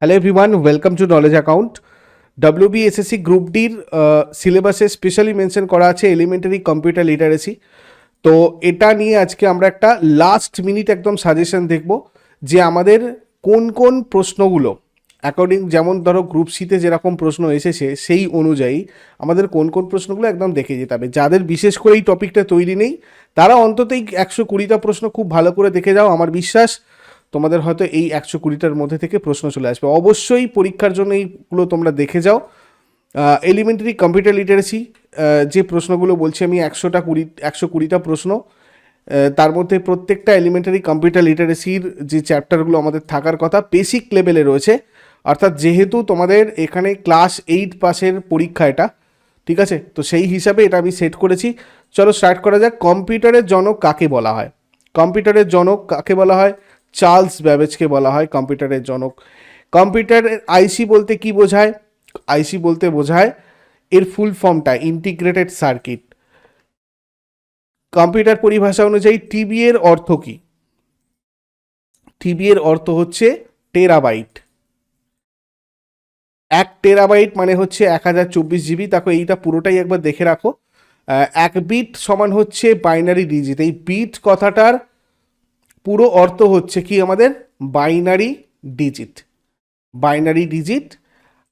Hello everyone, welcome to knowledge account. WBSSC group ডির সিলেবাসে specially mention করা আছে এলিমেন্টারি কম্পিউটার লিটারেসি। তো এটা নিয়ে আজকে আমরা একটা লাস্ট মিনিট একদম সাজেশন দেখব যে আমাদের কোন কোন প্রশ্নগুলো অ্যাকর্ডিং, যেমন ধরো গ্রুপ সিতে যেরকম প্রশ্ন এসেছে সেই অনুযায়ী আমাদের কোন কোন প্রশ্নগুলো একদম দেখে যেতে হবে। যাদের বিশেষ করে এই টপিকটা তৈরি নেই তারা অন্তত এই 120টা প্রশ্ন খুব ভালো করে দেখে যাও। আমার বিশ্বাস তোমাদের হয়তো এই 120টার মধ্যে থেকে প্রশ্ন চলে আসবে। অবশ্যই পরীক্ষার জন্য এইগুলো তোমরা দেখে যাও। এলিমেন্টারি কম্পিউটার লিটারেসি যে প্রশ্নগুলো বলছি আমি, 120টা প্রশ্ন, তার মধ্যে প্রত্যেকটা এলিমেন্টারি কম্পিউটার লিটারেসির যে চ্যাপ্টারগুলো আমাদের থাকার কথা বেসিক লেভেলে রয়েছে। অর্থাৎ যেহেতু তোমাদের এখানে ক্লাস 8 পাসের পরীক্ষা এটা, ঠিক আছে, তো সেই হিসাবে এটা আমি সেট করেছি। চলো স্টার্ট করা যাক। কম্পিউটারের জনক কাকে বলা হয়? কম্পিউটারের জনক কাকে বলা হয়? চার্লস ব্যাবেজকে বলা হয় কম্পিউটারের জনক। কম্পিউটারের আইসি বলতে কি বোঝায়? আইসি বলতে বোঝায় এর ফুল ফর্মটা ইন্টিগ্রেটেড সার্কিট। কম্পিউটার পরিভাষা অনুযায়ী টিবি এর অর্থ কি? টিবি এর অর্থ হচ্ছে টেরাবাইট। 1 টেরাবাইট মানে হচ্ছে 1024 জিবি। দেখো এইটা পুরোটাই একবার দেখে রাখো। 1 বিট সমান হচ্ছে বাইনারি ডিজিট। এই বিট কথাটার পুরো অর্থ হচ্ছে কি আমাদের বাইনারি ডিজিট। Binary digit.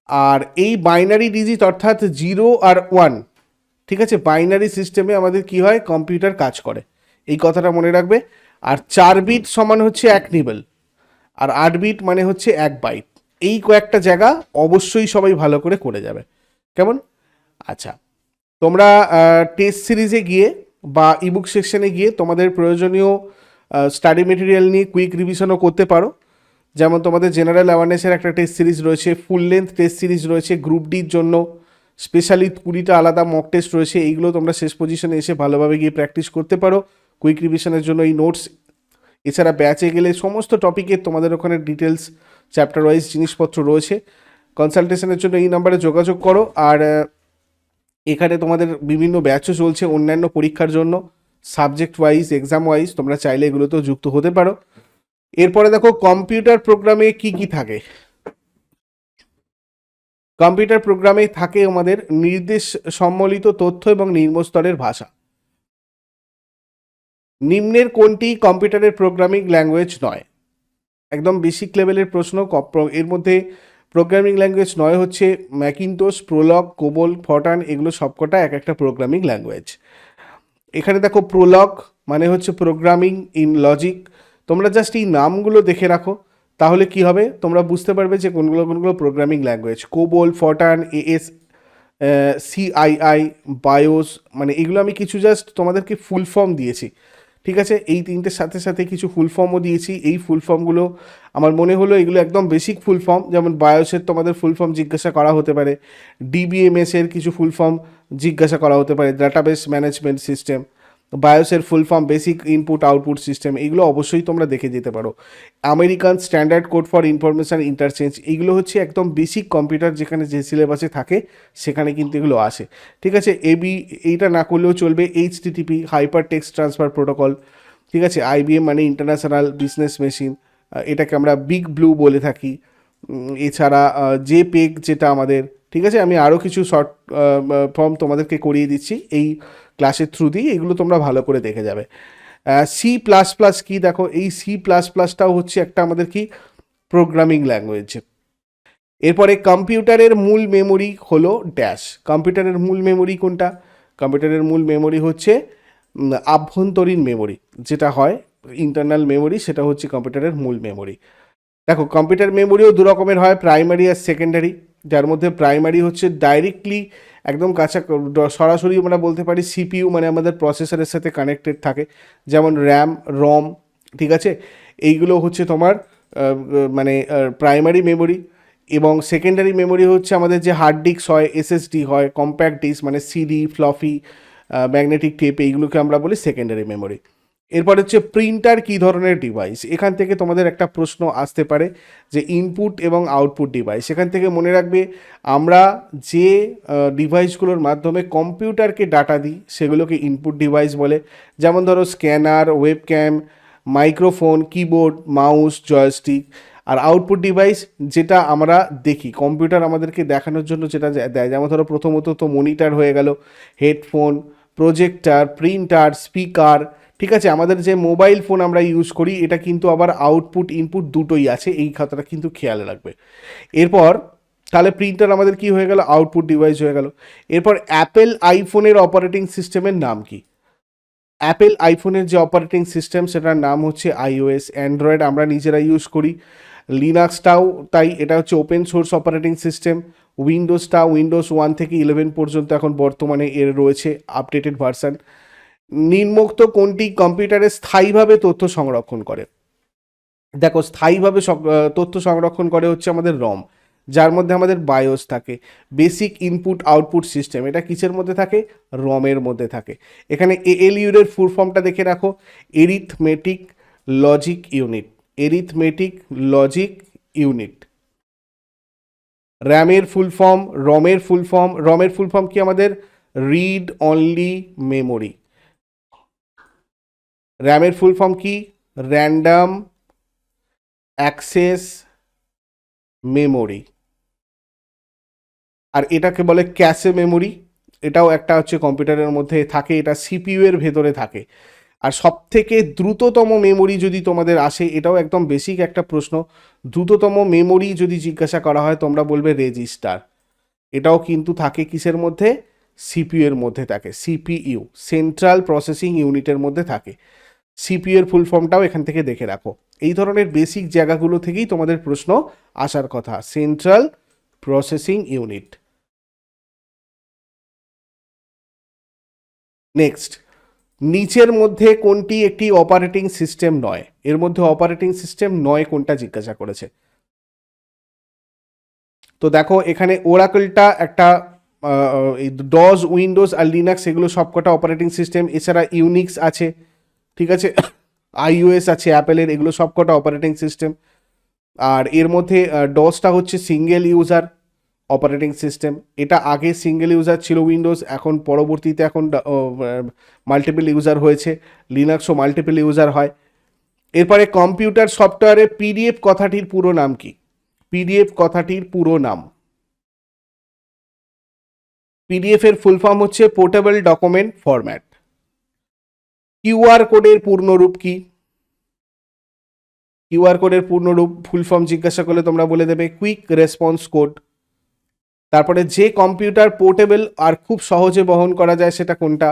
আর এই বাইনারি ডিজিট অর্থাৎ 0 আর 1, ঠিক আছে, বাইনারি সিস্টেমে আমাদের কি হয়, কম্পিউটার কাজ করে, এই কথাটা মনে রাখবে। আর 4 বিট সমান হচ্ছে 1 নিবেল, আর 8 বিট মানে হচ্ছে 1 বাইট। এই কয়েকটা জায়গা অবশ্যই সবাই ভালো করে করে যাবে, কেমন? আচ্ছা, তোমরা টেস্ট সিরিজে গিয়ে বা ইবুক সেকশনে গিয়ে তোমাদের প্রয়োজনীয় স্টাডি মেটেরিয়াল নিয়ে কুইক রিভিশনও করতে পারো। যেমন তোমাদের জেনারেল অ্যাওয়ারনেসের একটা টেস্ট সিরিজ রয়েছে, ফুল লেন্থ টেস্ট সিরিজ রয়েছে, গ্রুপ ডির জন্য স্পেশালি 20টা আলাদা মক টেস্ট রয়েছে। এইগুলো তোমরা শেষ পজিশনে এসে ভালোভাবে গিয়ে প্র্যাকটিস করতে পারো কুইক রিভিশনের জন্য এই নোটস। এছাড়া ব্যাচে গেলে সমস্ত টপিকের তোমাদের ওখানে ডিটেলস চ্যাপ্টার ওয়াইজ জিনিসপত্র রয়েছে। কনসালটেশনের জন্য এই নাম্বারে যোগাযোগ করো। আর এখানে তোমাদের বিভিন্ন ব্যাচও চলছে অন্যান্য পরীক্ষার জন্য, সাবজেক্ট ওয়াইজ, এক্সাম ওয়াইজ, তোমরা চাইলে এগুলোতেও যুক্ত হতে পারো। এরপরে দেখো কম্পিউটার প্রোগ্রামে কি কি থাকে। কম্পিউটার প্রোগ্রামে থাকে আমাদের নির্দেশ সম্বলিত তথ্য এবং নিম্নস্তরের ভাষা। নিম্নের কোনটি কম্পিউটারের প্রোগ্রামিং ল্যাঙ্গুয়েজ নয়? একদম বেসিক লেভেলের প্রশ্ন। এর মধ্যে প্রোগ্রামিং ল্যাঙ্গুয়েজ নয় হচ্ছে ম্যাকিনটোশ, প্রোলগ, কোবল, ফরটান, এগুলো সবকটা এক একটা প্রোগ্রামিং ল্যাঙ্গুয়েজ। এখানে দেখো প্রোলগ মানে হচ্ছে প্রোগ্রামিং ইন লজিক। তোমরা জাস্ট এই নামগুলো দেখে রাখো, তাহলে কি হবে তোমরা বুঝতে পারবে যে কোনগুলো কোনগুলো programming language. COBOL, Fortran, as, CII, bias, মানে এগুলো আমি কিছু জাস্ট তোমাদেরকে ফুল ফর্ম দিয়েছি, ঠিক আছে। এই তিনটের সাথে সাথে কিছু ফুল ফর্মও দিয়েছি। এই ফুল ফর্মগুলো আমার মনে হলো এগুলো একদম বেসিক ফুল ফর্ম। যেমন বায়োসের তোমাদের ফুল ফর্ম জিজ্ঞাসা করা হতে পারে, ডিবিএমএসের কিছু ফুল ফর্ম জিজ্ঞাসা করা হতে পারে, ডাটাবেস ম্যানেজমেন্ট সিস্টেম। বায়োসের full form basic input output system, এগুলো অবশ্যই তোমরা দেখে যেতে পারো। American standard code for information interchange, এইগুলো হচ্ছে একদম বেসিক কম্পিউটার যেখানে যে সিলেবাসে থাকে সেখানে কিন্তু এগুলো আসে, ঠিক আছে। এইটা না করলেও চলবে। HTTP hyper text transfer protocol, ঠিক আছে। IBM মানে ইন্টারন্যাশনাল বিজনেস মেশিন, এটাকে আমরা বিগ ব্লু বলে থাকি। এছাড়া JPEG যেটা আমাদের, ঠিক আছে। আমি আরও কিছু শর্ট ফর্ম তোমাদেরকে করিয়ে দিচ্ছি এই ক্লাসের থ্রু দিয়ে, এগুলো তোমরা ভালো করে দেখে যাবে। C++ কি, দেখো এই C++টাও হচ্ছে একটা আমাদের কি প্রোগ্রামিং ল্যাঙ্গুয়েজ। এরপরে কম্পিউটারের মূল মেমোরি হলো ড্যাশ। কম্পিউটারের মূল মেমোরি কোনটা? কম্পিউটারের মূল মেমোরি হচ্ছে আভ্যন্তরীণ মেমোরি, যেটা হয় ইন্টারনাল মেমোরি, সেটা হচ্ছে কম্পিউটারের মূল মেমোরি। দেখো কম্পিউটার মেমোরিও দু রকমের হয়, প্রাইমারি আর সেকেন্ডারি। যার মধ্যে প্রাইমারি হচ্ছে ডাইরেক্টলি একদম সরাসরি আমরা বলতে পারি CPU মানে আমাদের প্রসেসরের সাথে কানেক্টেড থাকে, যেমন র্যাম, রম, ঠিক আছে। এইগুলো হচ্ছে তোমার মানে প্রাইমারি মেমোরি। এবং সেকেন্ডারি মেমোরি হচ্ছে আমাদের যে হার্ড ডিস্ক হয়, SSD হয়, কম্প্যাক্ট ডিস্ক মানে CD, ফ্লফি, ম্যাগনেটিক টেপ, এইগুলোকে আমরা বলি সেকেন্ডারি মেমোরি। এরপর হচ্ছে প্রিন্টার কী ধরনের ডিভাইস। এখান থেকে তোমাদের একটা প্রশ্ন আসতে পারে যে ইনপুট এবং আউটপুট ডিভাইস। এখান থেকে মনে রাখবে আমরা যে ডিভাইসগুলোর মাধ্যমে কম্পিউটারকে ডাটা দিই সেগুলোকে ইনপুট ডিভাইস বলে। যেমন ধরো scanner, webcam, microphone, keyboard, mouse, joystick. আর আউটপুট ডিভাইস যেটা আমরা দেখি, কম্পিউটার আমাদেরকে দেখানোর জন্য যেটা দেয়, যেমন ধরো প্রথমত তো মনিটর হয়ে গেল, হেডফোন, প্রজেক্টর, প্রিন্টার, স্পিকার, ঠিক আছে। আমাদের যে মোবাইল ফোন আমরা ইউজ করি এটা কিন্তু আবার আউটপুট ইনপুট দুটোই আছে, এই কথাটা কিন্তু খেয়াল রাখবে। এরপর তাহলে প্রিন্টার আমাদের কি হয়ে গেল, আউটপুট ডিভাইস হয়ে গেল। এরপর অ্যাপেল আইফোনের অপারেটিং সিস্টেমের নাম কি? অ্যাপেল আইফোনের যে অপারেটিং সিস্টেম সেটার নাম হচ্ছে আইওএস। অ্যান্ড্রয়েড আমরা নিজেরা ইউজ করি, লিনাক্সটাও তাই, এটা হচ্ছে ওপেন সোর্স অপারেটিং সিস্টেম। উইন্ডোজটা উইন্ডোজ 1 থেকে 11 পর্যন্ত এখন বর্তমানে এর রয়েছে আপডেটেড ভার্সান। নিম্নোক্ত কোনটি কম্পিউটারে স্থায়ীভাবে তথ্য সংরক্ষণ করে? দেখো, স্থায়ীভাবে তথ্য সংরক্ষণ করে হচ্ছে আমাদের রম, যার মধ্যে আমাদের বায়োস থাকে, বেসিক ইনপুট আউটপুট সিস্টেম, এটা কিসের মধ্যে থাকে? রমের মধ্যে থাকে। এখানে এএলইউ এর ফুল ফর্মটা দেখে রাখো, arithmetic logic unit, arithmetic logic unit. র্যামের ফুল ফর্ম, রমের ফুল ফর্ম কি আমাদের? Read only memory. র্যামের ফুল ফর্ম কি? Random access memory. আর এটাকে বলে ক্যাশে মেমোরি, এটাও একটা হচ্ছে কম্পিউটারের মধ্যে থাকে, এটা সিপিইউ এর ভেতরে থাকে। আর সব থেকে দ্রুততম মেমোরি যদি তোমাদের আসে, এটাও একদম বেসিক একটা প্রশ্ন, দ্রুততম মেমোরি যদি জিজ্ঞাসা করা হয় তোমরা বলবে রেজিস্টার। এটাও কিন্তু থাকে কিসের মধ্যে? সিপিইউ এর মধ্যে থাকে, সিপিইউ, সেন্ট্রাল প্রসেসিং ইউনিটের মধ্যে থাকে। সিপিইউ এর ফুল ফর্মটাও এখান থেকে দেখে রাখো। এই ধরনের বেসিক জায়গাগুলো থেকেই তোমাদের প্রশ্ন আসার কথা, সেন্ট্রাল প্রসেসিং ইউনিট। নেক্সট, নিচের মধ্যে কোনটি একটি অপারেটিং সিস্টেম নয়? এর মধ্যে অপারেটিং সিস্টেম নয় কোনটা জিজ্ঞাসা করেছে। তো দেখো, এখানে ওরাকলটা একটা, ডস, উইন্ডোজ আর লিনাক্স এগুলো সবকটা অপারেটিং সিস্টেম। এছাড়া ইউনিক্স আছে, ঠিক আছে, আইওএস আছে অ্যাপেলের, এগুলো সবকটা অপারেটিং সিস্টেম। আর এর মধ্যে ডসটা হচ্ছে সিঙ্গেল ইউজার অপারেটিং সিস্টেম, এটা আগে সিঙ্গেল ইউজার ছিল উইন্ডোজ, এখন পরবর্তীতে এখন মাল্টিপল ইউজার হয়েছে, লিনাক্সও মাল্টিপল ইউজার হয়। এরপরে কম্পিউটার সফটওয়্যারে পিডিএফ কথাটির পুরো নাম কি? পিডিএফ কথাটির পুরো নাম, পিডিএফ এর ফুল ফর্ম হচ্ছে পোর্টেবল ডকুমেন্ট ফরম্যাট। কিউআর কোডের পূর্ণরূপ কি? কিউআর কোডের পূর্ণরূপ ফুল ফর্ম জিজ্ঞাসা করলে তোমরা বলে দেবে কুইক রেসপন্স কোড। তারপরে যে কম্পিউটার পোর্টেবল আর খুব সহজে বহন করা যায় সেটা কোনটা?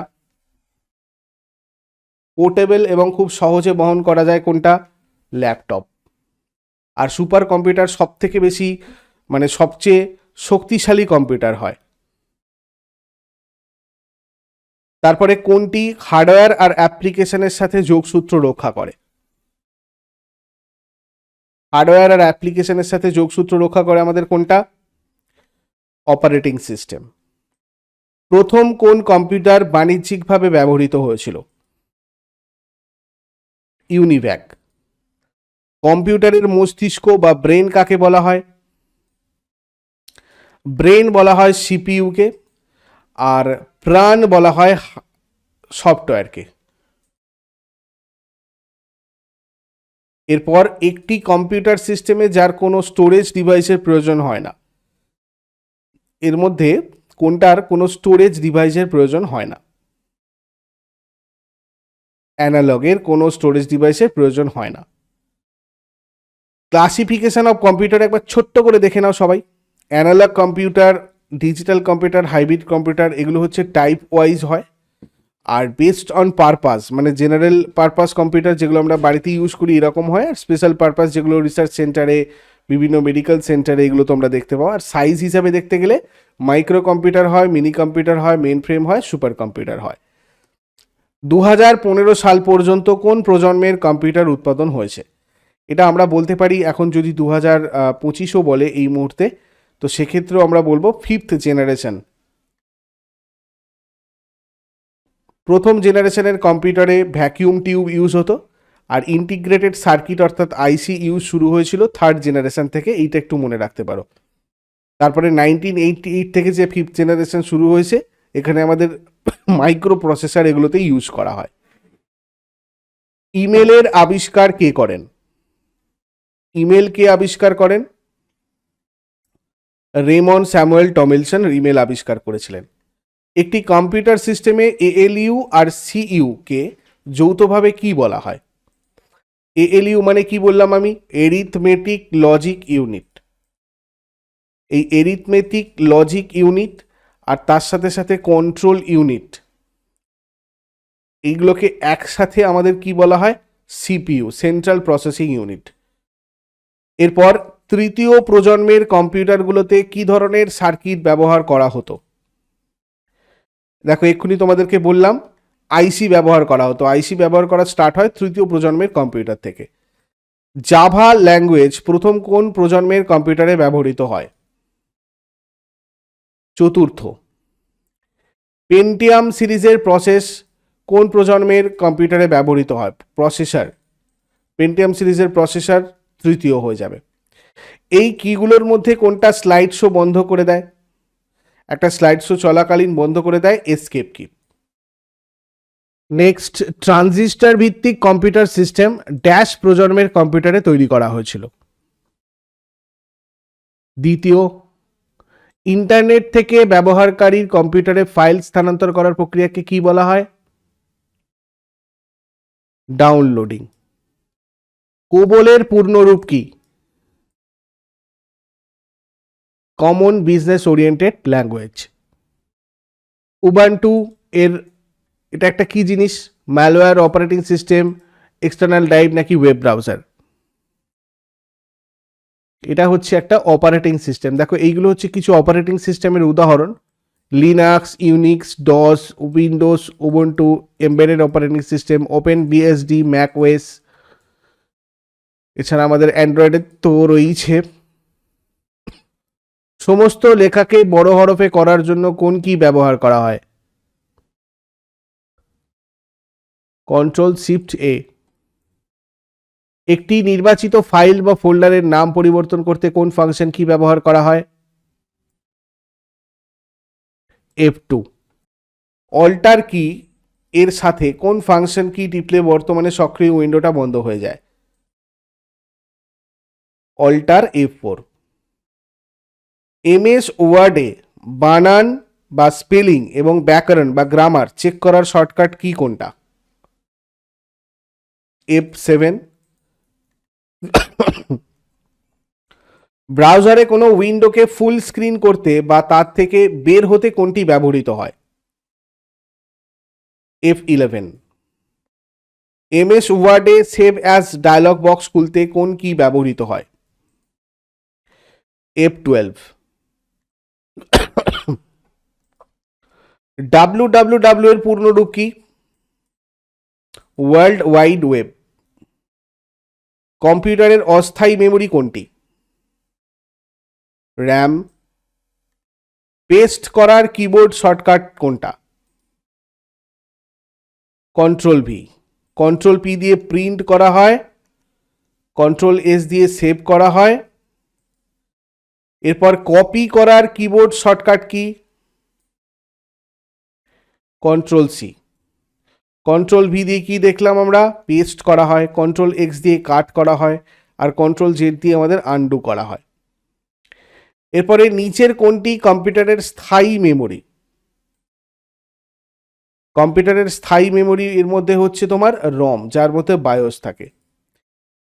পোর্টেবল এবং খুব সহজে বহন করা যায় কোনটা? ল্যাপটপ। আর সুপার কম্পিউটার সব থেকে বেশি, মানে সবচেয়ে শক্তিশালী কম্পিউটার হয়। তারপরে কোনটি হার্ডওয়্যার আর অ্যাপ্লিকেশনের সাথে যোগসূত্র রক্ষা করে? হার্ডওয়্যার আর অ্যাপ্লিকেশনের সাথে যোগসূত্র রক্ষা করে আমাদের কোনটা? Operating system. প্রথম কোন কম্পিউটার বাণিজ্যিকভাবে ব্যবহৃত হয়েছিল? ইউনিভ্যাক। কম্পিউটারের মস্তিষ্ক বা ব্রেন কাকে বলা হয়? ব্রেন বলা হয় সিপিইউকে, আর প্রাণ বলা হয় সফটওয়্যারকে। এরপর একটি কম্পিউটার সিস্টেমে যার কোনো স্টোরেজ ডিভাইসের প্রয়োজন হয় না, এর মধ্যে কোনটার কোনো স্টোরেজ ডিভাইসের প্রয়োজন হয় না? অ্যানালগের কোনো স্টোরেজ ডিভাইসের প্রয়োজন হয় না। ক্লাসিফিকেশন অফ কম্পিউটার একবার ছোট্ট করে দেখে নাও সবাই। Analogue computer, digital computer, hybrid computer, এগুলো হচ্ছে টাইপ ওয়াইজ হয়। আর বেসড অন পারপাস, মানে জেনারেল পারপাস কম্পিউটার যেগুলো আমরা বাড়িতে ইউজ করি এরকম হয়, আর স্পেশাল পারপাস যেগুলো রিসার্চ সেন্টারে, বিভিন্ন মেডিকেল সেন্টারে, এগুলো তোমরা দেখতে পাও। আর সাইজ হিসাবে দেখতে গেলে মাইক্রো কম্পিউটার হয়, মিনি কম্পিউটার হয়, মেন ফ্রেম হয়, সুপার কম্পিউটার হয়। 2015 সাল পর্যন্ত কোন প্রজন্মের কম্পিউটার উৎপাদন হয়েছে? এটা আমরা বলতে পারি, এখন যদি 2025ও বলে এই মুহূর্তে, তো সেক্ষেত্রেও আমরা বলবো 5th জেনারেশন। প্রথম জেনারেশনের কম্পিউটারে ভ্যাকিউম টিউব ইউজ হতো, আর ইন্টিগ্রেটেড সার্কিট অর্থাৎ আইসি ইউজ শুরু হয়েছিল 3rd জেনারেশন থেকে, এইটা একটু মনে রাখতে পারো। তারপরে 1988 থেকে যে 5th জেনারেশন শুরু হয়েছে, এখানে আমাদের মাইক্রো প্রসেসর এগুলোতে ইউজ করা হয়। ইমেলের আবিষ্কার কে করেন? ইমেল কে আবিষ্কার করেন? রেমন স্যামুয়েল টমিলসন ইমেল আবিষ্কার করেছিলেন। একটি কম্পিউটার সিস্টেমে এএলইউ আর সিইউ কে যৌথভাবে কি বলা হয়? এএলইউ মানে কি বললাম আমি? Arithmetic logic unit. এই এরিথমেটিক লজিক ইউনিট আর তার সাথে সাথে কন্ট্রোল ইউনিট, এইগুলোকে একসাথে আমাদের কি বলা হয়? CPU, central processing unit. এরপর তৃতীয় প্রজন্মের কম্পিউটারগুলোতে কি ধরনের সার্কিট ব্যবহার করা হতো? দেখো এক্ষুনি তোমাদেরকে বললাম আইসি ব্যবহার করা হতো। আইসি ব্যবহার করা স্টার্ট হয় তৃতীয় প্রজন্মের কম্পিউটার থেকে। জাভা ল্যাঙ্গুয়েজ প্রথম কোন প্রজন্মের কম্পিউটারে ব্যবহৃত হয়? চতুর্থ। পেন্টিয়াম সিরিজের প্রসেস কোন প্রজন্মের কম্পিউটারে ব্যবহৃত হয়? প্রসেসর। পেন্টিয়াম সিরিজের প্রসেসর তৃতীয় হয়ে যাবে। এই কিগুলোর মধ্যে কোনটা স্লাইড শো বন্ধ করে দেয়? একটা স্লাইড শো চলাকালীন বন্ধ করে দেয় এসকেপ কি। নেক্সট, ট্রানজিস্টর ভিত্তিক কম্পিউটার সিস্টেম ড্যাশ প্রজন্মের কম্পিউটারে তৈরি করা হয়েছিল? দ্বিতীয়। ইন্টারনেট থেকে ব্যবহারকারীর কম্পিউটারে ফাইল স্থানান্তর করার প্রক্রিয়াকে কি বলা হয়? ডাউনলোডিং। কোবলের পূর্ণরূপ কি? Common business oriented language. Ubuntu এর এটা একটা কি জিনিস? Malware, operating system, external drive নাকি ওয়েব ব্রাউজার? এটা হচ্ছে একটা অপারেটিং সিস্টেম। দেখো এইগুলো হচ্ছে কিছু অপারেটিং সিস্টেমের উদাহরণ: Linux, Unix, DOS, Windows, Ubuntu, embedded operating system, open BSD, Mac OS. এছাড়া আমাদের অ্যান্ড্রয়েডের তো রয়েছে। সমস্ত লেখাকে বড় হরফে করার জন্য কোন কি ব্যবহার করা হয়? কন্ট্রোল শিফট এ। একটি নির্বাচিত ফাইল বা ফোল্ডারের নাম পরিবর্তন করতে কোন ফাংশন কি ব্যবহার করা হয়? F2। অল্টার কি এর সাথে কোন ফাংশন কি টিপলে বর্তমানে সক্রিয় উইন্ডোটা বন্ধ হয়ে যায়? Alter F4। এমএস ওয়ার্ডে বানান বা স্পেলিং এবং ব্যাকরণ বা গ্রামার চেক করার শর্টকাট কি কোনটা? F7। ব্রাউজারে কোনো উইন্ডোকে ফুল স্ক্রিন করতে বা তার থেকে বের হতে কোনটি ব্যবহৃত হয়? F11। এমএস ওয়ার্ডে সেভ অ্যাজ ডায়লগ বক্স খুলতে কোন কি ব্যবহৃত হয়? F12। www এর পূর্ণরূপ কি? World wide web. কম্পিউটারের অস্থায়ী মেমরি কোনটি? র্যাম। পেস্ট করার কিবোর্ড শর্টকাট কোনটা? Control V. কন্ট্রোল পি দিয়ে প্রিন্ট করা হয়, কন্ট্রোল এস দিয়ে সেভ করা হয়। এরপর কপি করার কিবোর্ড শর্টকাট কি? Control C. কন্ট্রোল ভি দিয়ে কি দেখলাম আমরা? পেস্ট করা হয়। কন্ট্রোল এক্স দিয়ে কাট করা হয়, আর কন্ট্রোল জেড দিয়ে আমাদের আনডু করা হয়। এরপরে নিচের কোনটি কম্পিউটারের স্থায়ী মেমরি? কম্পিউটারের স্থায়ী মেমরি এর মধ্যে হচ্ছে তোমার রম, যার মধ্যে বায়োস থাকে।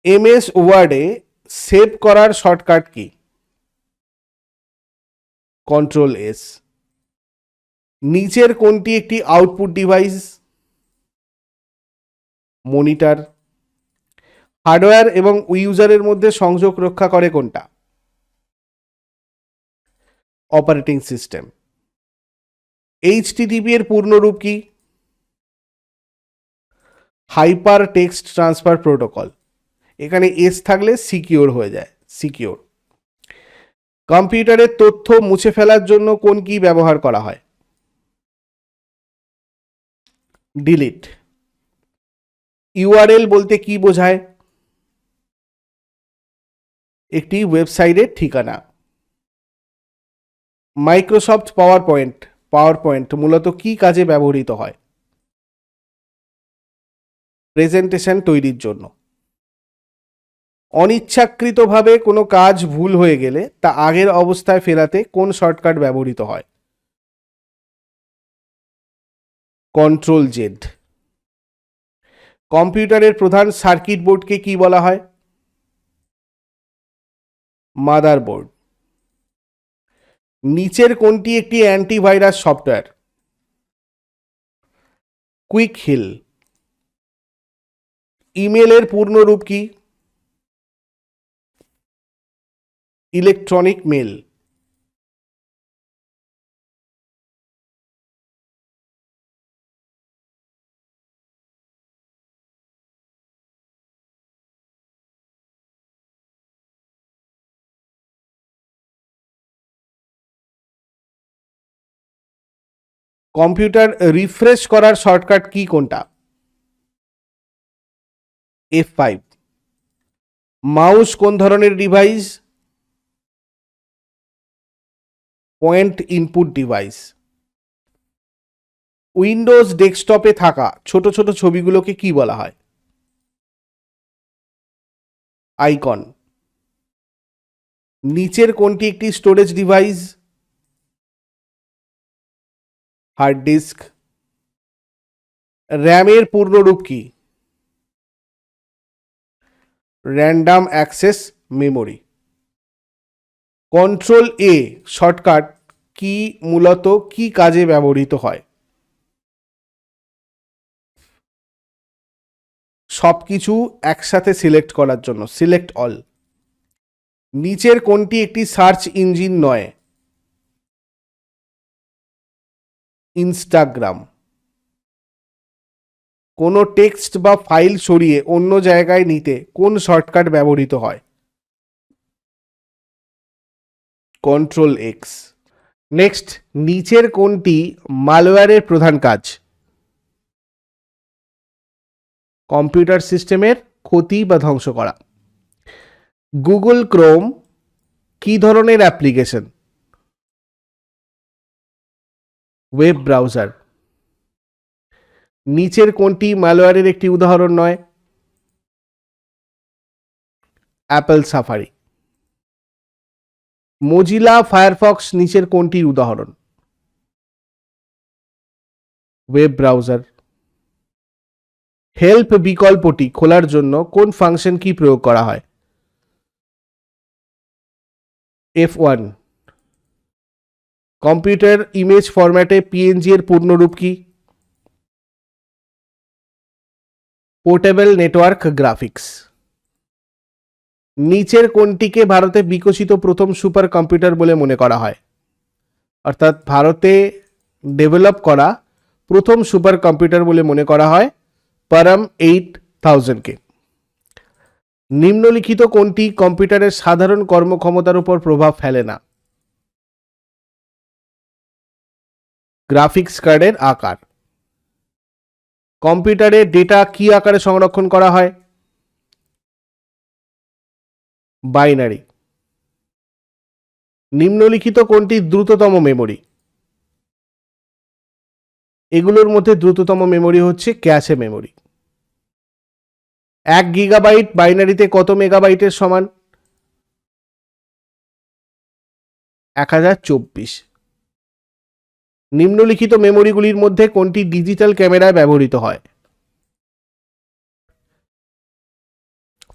এমএস ওয়ার্ডে সেভ করার শর্টকাট কি? Control S. নিচের কোনটি একটি আউটপুট ডিভাইস? মনিটর। হার্ডওয়্যার এবং ইউজারের মধ্যে সংযোগ রক্ষা করে কোনটা? Operating system. এইচটিটিপি এর পূর্ণরূপ কি? Hyper text transfer protocol. এখানে এস থাকলে সিকিওর হয়ে যায়, সিকিওর। কম্পিউটারের তথ্য মুছে ফেলার জন্য কোন কি ব্যবহার করা হয়? ডিলিট। ইউআরএল বলতে কি বোঝায়? একটি ওয়েবসাইটের ঠিকানা। মাইক্রোসফট পাওয়ার পয়েন্ট মূলত কি কাজে ব্যবহৃত হয়? প্রেজেন্টেশন তৈরির জন্য। অনিচ্ছাকৃতভাবে কোনো কাজ ভুল হয়ে গেলে তা আগের অবস্থায় ফেরাতে কোন শর্টকাট ব্যবহৃত হয়? Control Z. কম্পিউটারের প্রধান সার্কিট বোর্ডকে কি বলা হয়? মাদারবোর্ড। নিচের কোনটি একটি অ্যান্টিভাইরাস সফটওয়্যার? Quick hill. ইমেলের পূর্ণ রূপ কি? Electronic mail. কম্পিউটার রিফ্রেশ করার শর্টকাট কি কোনটা? F5। মাউস কোন ধরনের device? Point input device. Windows ডেস্কটপে থাকা ছোট ছোট ছবিগুলোকে কি বলা হয়? আইকন। নিচের কোনটি একটি স্টোরেজ ডিভাইস? Hard disk. র্যামের পূর্ণরূপ কি? Random access memory. কন্ট্রোল এ শর্টকাট কি মূলত কি কাজে ব্যবহৃত হয়? সবকিছু একসাথে সিলেক্ট করার জন্য, সিলেক্ট অল। নিচের কোনটি একটি সার্চ ইঞ্জিন নয়? ইনস্টাগ্রাম। কোনো টেক্সট বা ফাইল সরিয়ে অন্য জায়গায় নিতে কোন শর্টকাট ব্যবহৃত হয়? Control x. নেক্সট, নিচের কোনটি ম্যালওয়্যারের প্রধান কাজ? কম্পিউটার সিস্টেমের ক্ষতি বা ধ্বংস করা। গুগল ক্রোম কি ধরনের অ্যাপ্লিকেশন? Web browser. নিচের কোনটি ম্যালওয়্যারের একটি উদাহরণ নয়? Apple safari. মোজিলা ফায়ারফক্স নিচের কোনটির উদাহরণ? Web browser. হেল্প বিকল্পটি খোলার জন্য কোন ফাংশন কি প্রয়োগ করা হয়? F1। কম্পিউটার ইমেজ ফরম্যাটে পিএনজি এর পূর্ণরূপ কি? Portable network graphics. নিচের কোনটিকে ভারতে বিকশিত প্রথম সুপার কম্পিউটার বলে মনে করা হয়? অর্থাৎ ভারতে ডেভেলপ করা প্রথম সুপার কম্পিউটার বলে মনে করা হয় পারাম 8000কে। নিম্নলিখিত কোনটি কম্পিউটারের সাধারণ কর্মক্ষমতার উপর প্রভাব ফেলে না? গ্রাফিক্স কার্ডের আকার। কম্পিউটারে ডেটা কি আকারে সংরক্ষণ করা হয়? বাইনারি। নিম্নলিখিত কোনটি দ্রুততম মেমোরি? এগুলোর মধ্যে দ্রুততম মেমোরি হচ্ছে ক্যাশে মেমোরি। 1 গিগাবাইট বাইনারিতে কত মেগাবাইটের সমান? 1024। নিম্নলিখিত মেমোরিগুলির মধ্যে কোনটি ডিজিটাল ক্যামেরায় ব্যবহৃত হয়?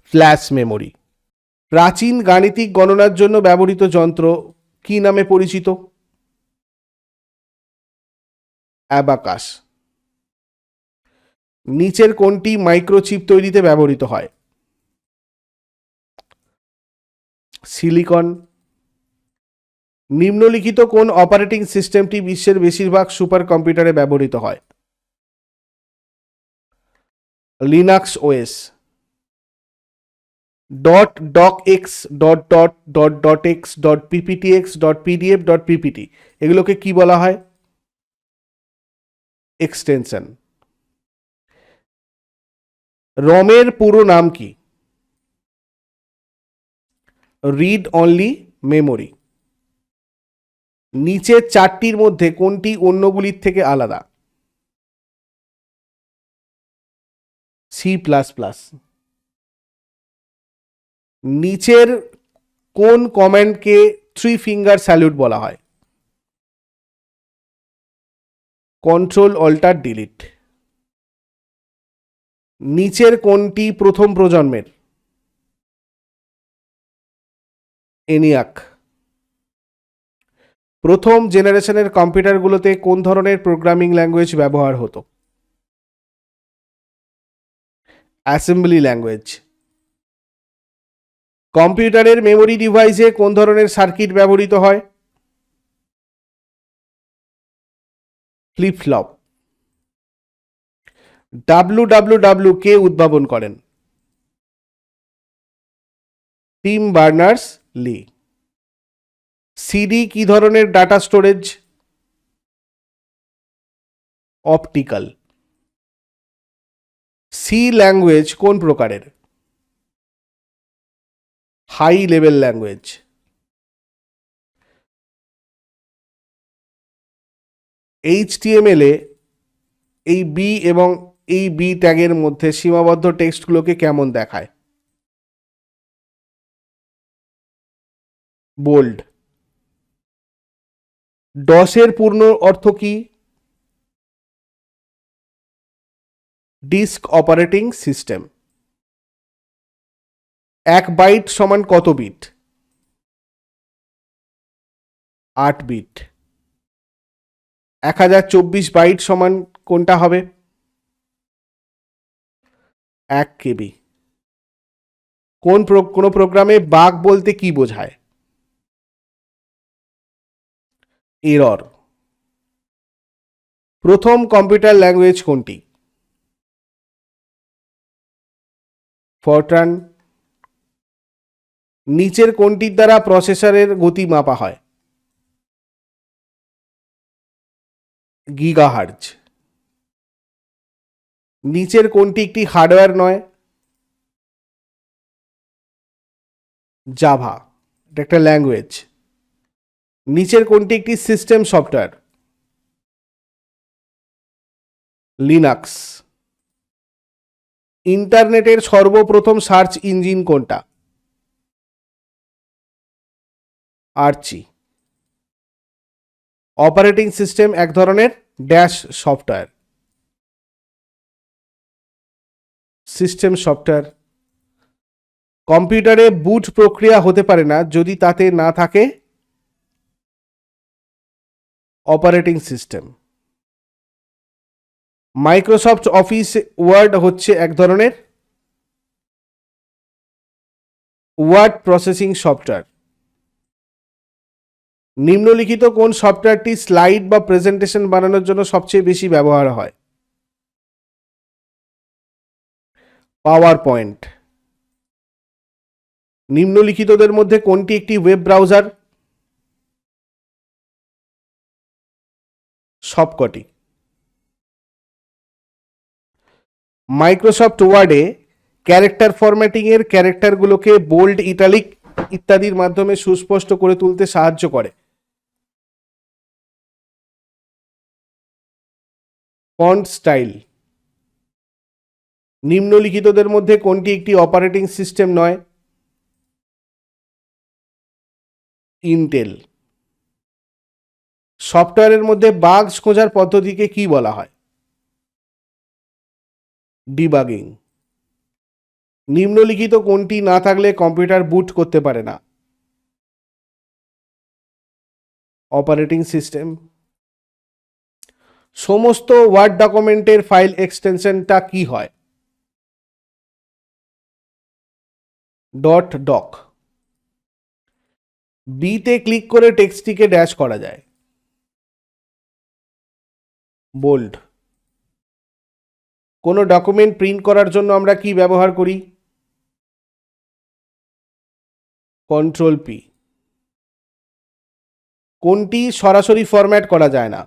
Flash memory. প্রাচীন গাণিতিক গণনার জন্য ব্যবহৃত যন্ত্র কি নামে পরিচিত? অ্যাবাকাস। নিচের কোনটি মাইক্রোচিপ তৈরিতে ব্যবহৃত হয়? সিলিকন। নিম্নলিখিত কোন অপারেটিং সিস্টেমটি বিশ্বের বেশিরভাগ সুপার কম্পিউটারে ব্যবহৃত হয়? Linux OS. Dot doc x dot dot dot dot x dot PPTX dot PDF dot PPT এগুলোকে কি বলা হয়? এক্সটেনশন। রমের পুরো নাম কি? Read only memory. নিচের চারটির মধ্যে কোনটি অন্যগুলির থেকে আলাদা? C plus plus. নিচের কোন কমান্ডকে 3 ফিঙ্গার স্যালুট বলা হয়? Control alter delete. নিচের কোনটি প্রথম প্রজন্মের? এনিয়াক। প্রথম জেনারেশনের কম্পিউটারগুলোতে কোন ধরনের প্রোগ্রামিং ল্যাঙ্গুয়েজ ব্যবহার হতো? Assembly language. কম্পিউটারের মেমোরি ডিভাইসে কোন ধরনের সার্কিট ব্যবহৃত হয়? Flip flop. ডাব্লিউডাব্লিউডাব্লিউ কে উদ্ভাবন করেন? Tim Berners Lee. সিডি কি ধরনের data storage? Optical. C language কোন প্রকারের? High level language. HTML এ এই বি এবং এই বি ট্যাগের মধ্যে সীমাবদ্ধ টেক্সটগুলোকে কেমন দেখায়? বোল্ড। ডসের পূর্ণ অর্থ কি? Disk operating system. 1 বাইট সমান কত বিট? 8 বিট। 1024 বাইট সমান কোনটা হবে? 1 কেবি। কোনো প্রোগ্রামে বাগ বলতে কি বোঝায়? এরর। প্রথম কম্পিউটার ল্যাঙ্গুয়েজ কোনটি? ফরট্রান। নিচের কোনটির দ্বারা প্রসেসরের গতি মাপা হয়? গিগাহার্জ। নিচের কোনটি একটি হার্ডওয়্যার নয়? জাভা, এটা একটা ল্যাঙ্গুয়েজ। নিচের কোনটি একটি সিস্টেম সফটওয়্যার? লিনাক্স। ইন্টারনেটের সর্বপ্রথম সার্চ ইঞ্জিন কোনটা? আর্চি। অপারেটিং সিস্টেম এক ধরনের ড্যাশ সফটওয়্যার। System software. কম্পিউটারে বুট প্রক্রিয়া হতে পারে না যদি তাতে না থাকে operating system. Microsoft Office Word হচ্ছে এক ধরনের ওয়ার্ড প্রসেসিং সফটওয়্যার। নিম্নলিখিত কোন সফটওয়্যারটি স্লাইড বা প্রেজেন্টেশন বানানোর জন্য সবচেয়ে বেশি ব্যবহার হয়? Power point. নিম্নলিখিতদের মধ্যে কোনটি একটি ওয়েব ব্রাউজার? সবকটি। মাইক্রোসফট ওয়ার্ডে ক্যারেক্টার ফরম্যাটিং এর ক্যারেক্টারগুলোকে বোল্ড, ইটালিক ইত্যাদির মাধ্যমে সুস্পষ্ট করে তুলতে সাহায্য করে। Font style. নিম্নলিখিতদের মধ্যে কোনটি একটি অপারেটিং সিস্টেম নয়? ইন্টেল। সফটওয়্যারের মধ্যে বাগস খোঁজার পদ্ধতিকে কি বলা হয়? ডিবাগিং। নিম্নলিখিত কোনটি না থাকলে কম্পিউটার বুট করতে পারে না? Operating system. সমস্ত ওয়ার্ড ডকুমেন্টের ফাইল এক্সটেনশনটা কি হয়? Dot doc. বিতে ক্লিক করে টেক্সটটিকে ড্যাশ করা যায়। বোল্ড। কোনো ডকুমেন্ট প্রিন্ট করার জন্য আমরা কি ব্যবহার করি? Control P. কোনটি সরাসরি ফরম্যাট করা যায় না?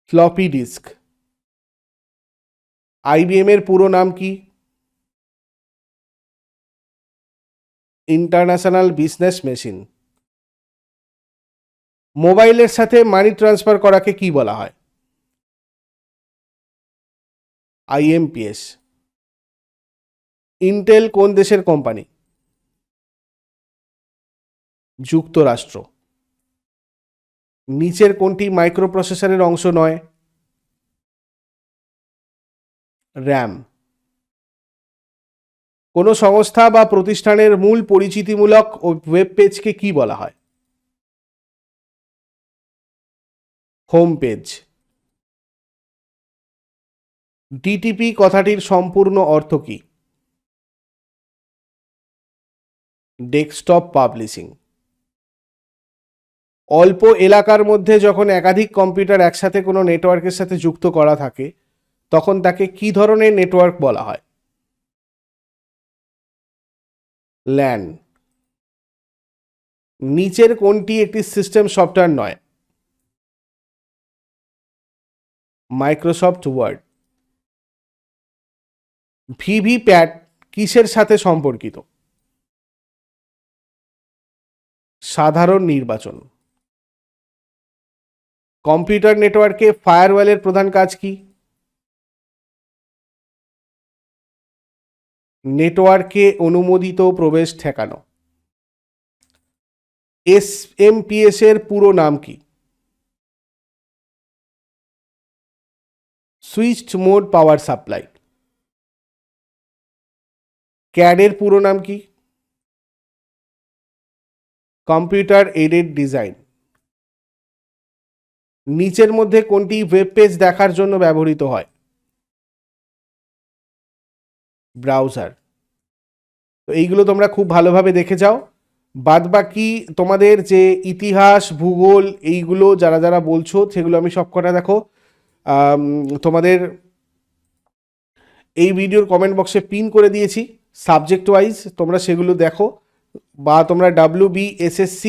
Floppy disk. IBM এর পুরো নাম কি? International business machine. মোবাইলের সাথে মানি ট্রান্সফার করাকে কি বলা হয়? IMPS। ইন্টেল কোন দেশের কোম্পানি? যুক্তরাষ্ট্র। নিচের কোনটি মাইক্রোপ্রসেসরের অংশ নয়? র্যাম। কোনো সংস্থা বা প্রতিষ্ঠানের মূল পরিচিতিমূলক ওয়েব পেজকে কি বলা হয়? Home page. ডিটিপি কথাটির সম্পূর্ণ অর্থ কি? Desktop publishing. অল্প এলাকার মধ্যে যখন একাধিক কম্পিউটার একসাথে কোনো নেটওয়ার্কের সাথে যুক্ত করা থাকে তখন তাকে কি ধরনের নেটওয়ার্ক বলা হয়? ল্যান। নিচের কোনটি একটি সিস্টেম সফটওয়্যার নয়? Microsoft Word. ভিভিপ্যাট কিসের সাথে সম্পর্কিত? সাধারণ নির্বাচন। কম্পিউটার নেটওয়ার্কে ফায়ারওয়ালের প্রধান কাজ কি? নেটওয়ার্কে অনুমোদিত প্রবেশ ঠেকানো। এসএমপিএস এর পুরো নাম কি? Switched mode power supply. ক্যাডের পুরো নাম কি? Computer aided design. নিচের মধ্যে কোনটি ওয়েব পেজ দেখার জন্য ব্যবহৃত হয়? ব্রাউজার। তো এইগুলো তোমরা খুব ভালোভাবে দেখে যাও। বাদবাকি তোমাদের যে ইতিহাস ভূগোল এইগুলো যারা যারা বলছো সেগুলো আমি সব কটা দেখো তোমাদের এই ভিডিওর কমেন্ট বক্সে পিন করে দিয়েছি সাবজেক্ট ওয়াইজ, তোমরা সেগুলো দেখো। বা তোমরা WBSSC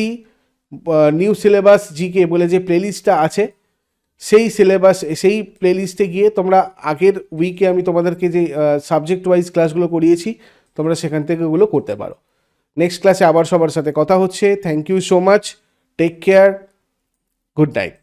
নিউ সিলেবাস জিকে বলে যে প্লেলিস্টটা আছে সেই প্লেলিস্টে গিয়ে তোমরা আগের উইকে আমি তোমাদেরকে যে সাবজেক্ট ওয়াইজ ক্লাসগুলো করিয়েছি তোমরা সেখান থেকে ওগুলো করতে পারো। নেক্সট ক্লাসে আবার সবার সাথে কথা হচ্ছে। Thank you so much, take care, good night.